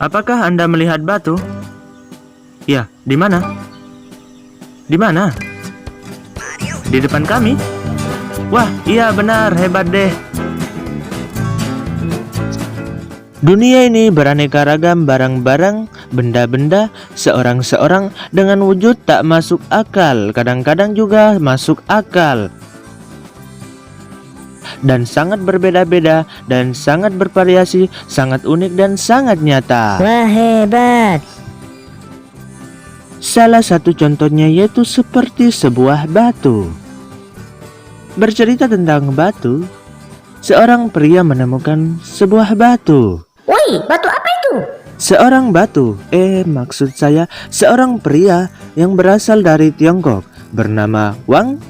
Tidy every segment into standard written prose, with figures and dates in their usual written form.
Apakah Anda melihat batu? Ya, di mana? Di mana? Di depan kami? Wah, iya benar, hebat deh. Dunia ini beraneka ragam barang-barang, benda-benda, seorang-seorang dengan wujud tak masuk akal, kadang-kadang juga masuk akal. Dan sangat berbeda-beda dan sangat bervariasi, sangat unik dan sangat nyata. Wah, hebat. Salah satu contohnya yaitu seperti sebuah batu. Bercerita tentang batu, seorang pria menemukan sebuah batu. Woi, batu apa itu? Seorang batu, maksud saya seorang pria yang berasal dari Tiongkok bernama Wang.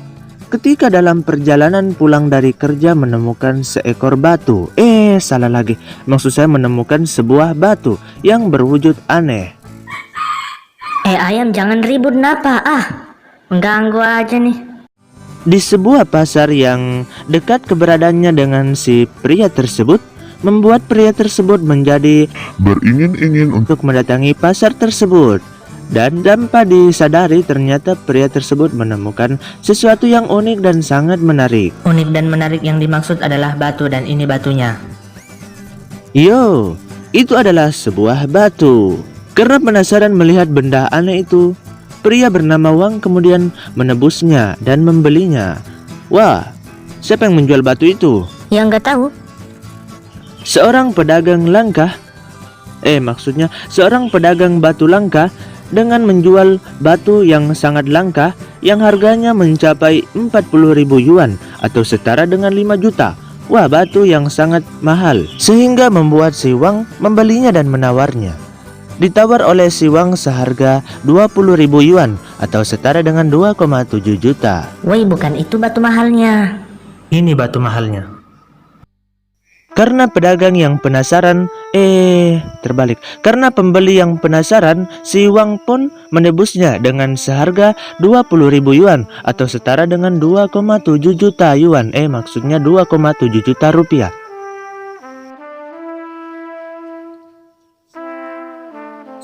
Ketika dalam perjalanan pulang dari kerja menemukan seekor batu. Salah lagi. Maksud saya menemukan sebuah batu yang berwujud aneh. Ayam jangan ribut napa. Mengganggu aja nih. Di sebuah pasar yang dekat keberadaannya dengan si pria tersebut, membuat pria tersebut menjadi beringin-ingin untuk mendatangi pasar tersebut. Dan tanpa disadari ternyata pria tersebut menemukan sesuatu yang unik dan sangat menarik. Unik dan menarik yang dimaksud adalah batu dan ini batunya. Yo, itu adalah sebuah batu. Karena penasaran melihat benda aneh itu, pria bernama Wang kemudian menebusnya dan membelinya. Wah, siapa yang menjual batu itu? Ya nggak tahu. Seorang pedagang langka, seorang pedagang batu langka dengan menjual batu yang sangat langka yang harganya mencapai 40.000 yuan atau setara dengan 5 juta. Wah, batu yang sangat mahal sehingga membuat si Wang membelinya dan menawarnya. Ditawar oleh si Wang seharga 20.000 yuan atau setara dengan 2,7 juta. Woi, bukan itu batu mahalnya. Ini batu mahalnya. Karena pedagang yang penasaran, Karena pembeli yang penasaran, si Wang pun menebusnya dengan seharga 20.000 yuan atau setara dengan 2,7 juta yuan. Maksudnya 2,7 juta rupiah.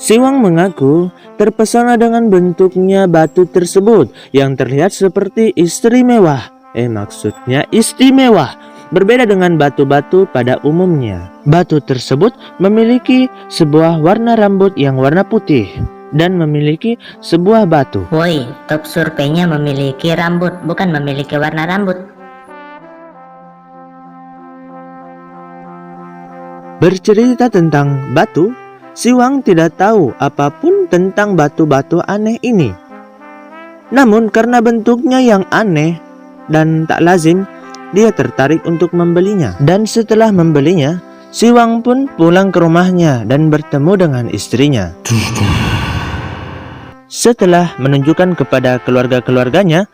Si Wang mengaku terpesona dengan bentuknya batu tersebut yang terlihat seperti istimewa. Maksudnya istimewa. Berbeda dengan batu-batu pada umumnya. Batu tersebut memiliki sebuah warna rambut yang warna putih dan memiliki sebuah batu. Woi, top surveinya memiliki rambut, bukan memiliki warna rambut. Bercerita tentang batu, si Wang tidak tahu apapun tentang batu-batu aneh ini. Namun karena bentuknya yang aneh dan tak lazim, dia tertarik untuk membelinya. Dan setelah membelinya, si Wang pun pulang ke rumahnya dan bertemu dengan istrinya. Setelah menunjukkan kepada keluarga-keluarganya,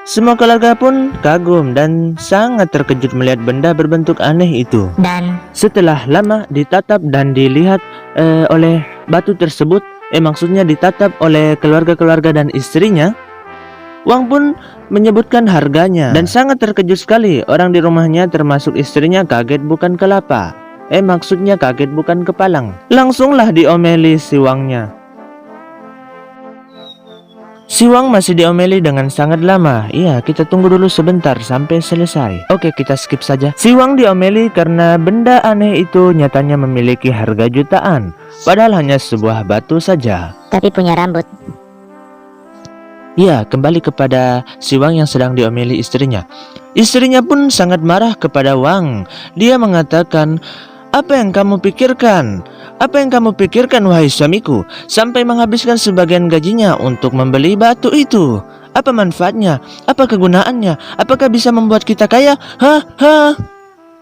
semua keluarga pun kagum dan sangat terkejut melihat benda berbentuk aneh itu. Dan setelah lama ditatap dan dilihat oleh batu tersebut, maksudnya ditatap oleh keluarga-keluarga dan istrinya, Wang pun menyebutkan harganya dan sangat terkejut sekali. Orang di rumahnya termasuk istrinya kaget bukan kelapa. Maksudnya kaget bukan kepalang. Langsunglah diomeli si Wangnya. Si Wang masih diomeli dengan sangat lama. Iya, kita tunggu dulu sebentar sampai selesai. Oke, kita skip saja. Si Wang diomeli karena benda aneh itu nyatanya memiliki harga jutaan, padahal hanya sebuah batu saja. tapi punya rambut. Ya, kembali kepada si Wang yang sedang diomeli istrinya. Istrinya pun sangat marah kepada Wang. Dia mengatakan, "Apa yang kamu pikirkan? Apa yang kamu pikirkan, wahai suamiku? Sampai menghabiskan sebagian gajinya untuk membeli batu itu. Apa manfaatnya? Apa kegunaannya? Apakah bisa membuat kita kaya?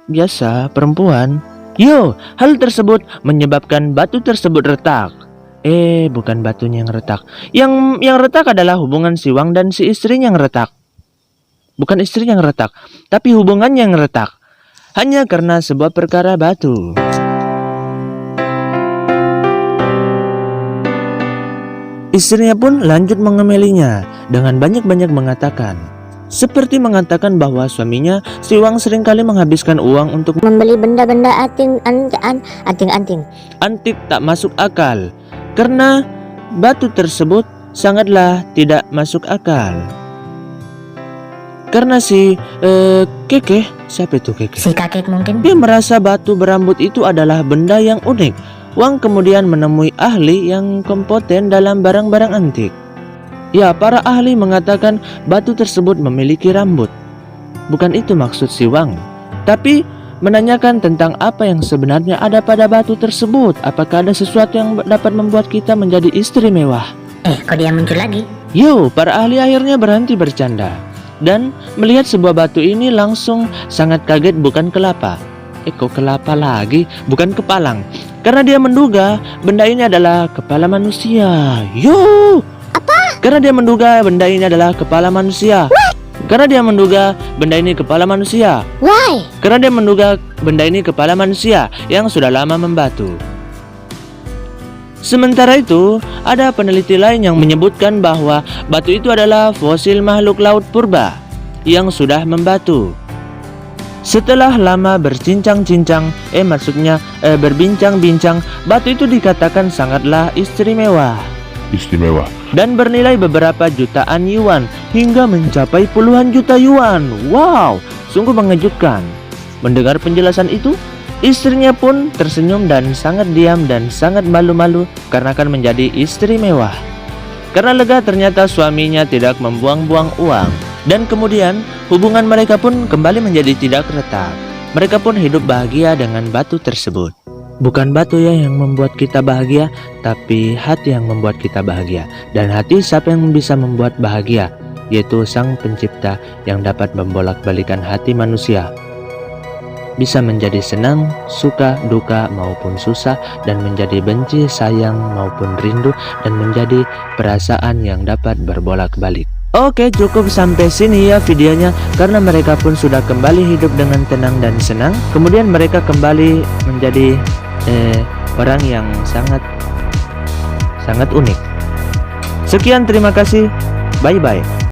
Biasa, perempuan. Yo, hal tersebut menyebabkan batu tersebut retak. Bukan batunya yang retak. Yang retak adalah hubungan si Wang dan si istrinya yang retak. Bukan istrinya yang retak, tapi hubungannya yang retak. Hanya karena sebuah perkara batu. Istrinya pun lanjut mengemelinya dengan banyak-banyak mengatakan, seperti mengatakan bahwa suaminya si Wang seringkali menghabiskan uang untuk Membeli benda-benda anting. antik tak masuk akal, karena batu tersebut sangatlah tidak masuk akal. Karena si Kekeh, siapa itu Kekeh? Si kakek mungkin. Dia merasa batu berambut itu adalah benda yang unik. Wang kemudian menemui ahli yang kompeten dalam barang-barang antik. Ya, para ahli mengatakan batu tersebut memiliki rambut. Bukan itu maksud si Wang, tapi menanyakan tentang apa yang sebenarnya ada pada batu tersebut. Apakah ada sesuatu yang dapat membuat kita menjadi istri mewah? Kok dia muncul lagi? Yo, para ahli akhirnya berhenti bercanda dan melihat sebuah batu ini langsung sangat kaget. Bukan kelapa. Kok kelapa lagi? Bukan kepalang. Karena dia menduga benda ini adalah kepala manusia. Yo! Karena dia menduga benda ini adalah kepala manusia. Karena dia menduga benda ini kepala manusia. Why? Karena dia menduga benda ini kepala manusia yang sudah lama membatu. Sementara itu, ada peneliti lain yang menyebutkan bahwa batu itu adalah fosil makhluk laut purba yang sudah membatu. Setelah lama berbincang-bincang, batu itu dikatakan sangatlah istimewa dan bernilai beberapa jutaan yuan hingga mencapai puluhan juta yuan. Wow, sungguh mengejutkan. Mendengar penjelasan itu, istrinya pun tersenyum dan sangat diam dan sangat malu-malu karena akan menjadi istri mewah. Karena lega ternyata suaminya tidak membuang-buang uang. Dan kemudian hubungan mereka pun kembali menjadi tidak retak. Mereka pun hidup bahagia dengan batu tersebut. Bukan batu ya yang membuat kita bahagia, tapi hati yang membuat kita bahagia. Dan hati siapa yang bisa membuat bahagia? Yaitu Sang Pencipta yang dapat membolak-balikan hati manusia. Bisa menjadi senang, suka, duka maupun susah, dan menjadi benci, sayang maupun rindu, dan menjadi perasaan yang dapat berbolak-balik. Oke, cukup sampai sini ya videonya, karena mereka pun sudah kembali hidup dengan tenang dan senang. Kemudian mereka kembali menjadi orang yang sangat unik. Sekian, terima kasih. Bye-bye.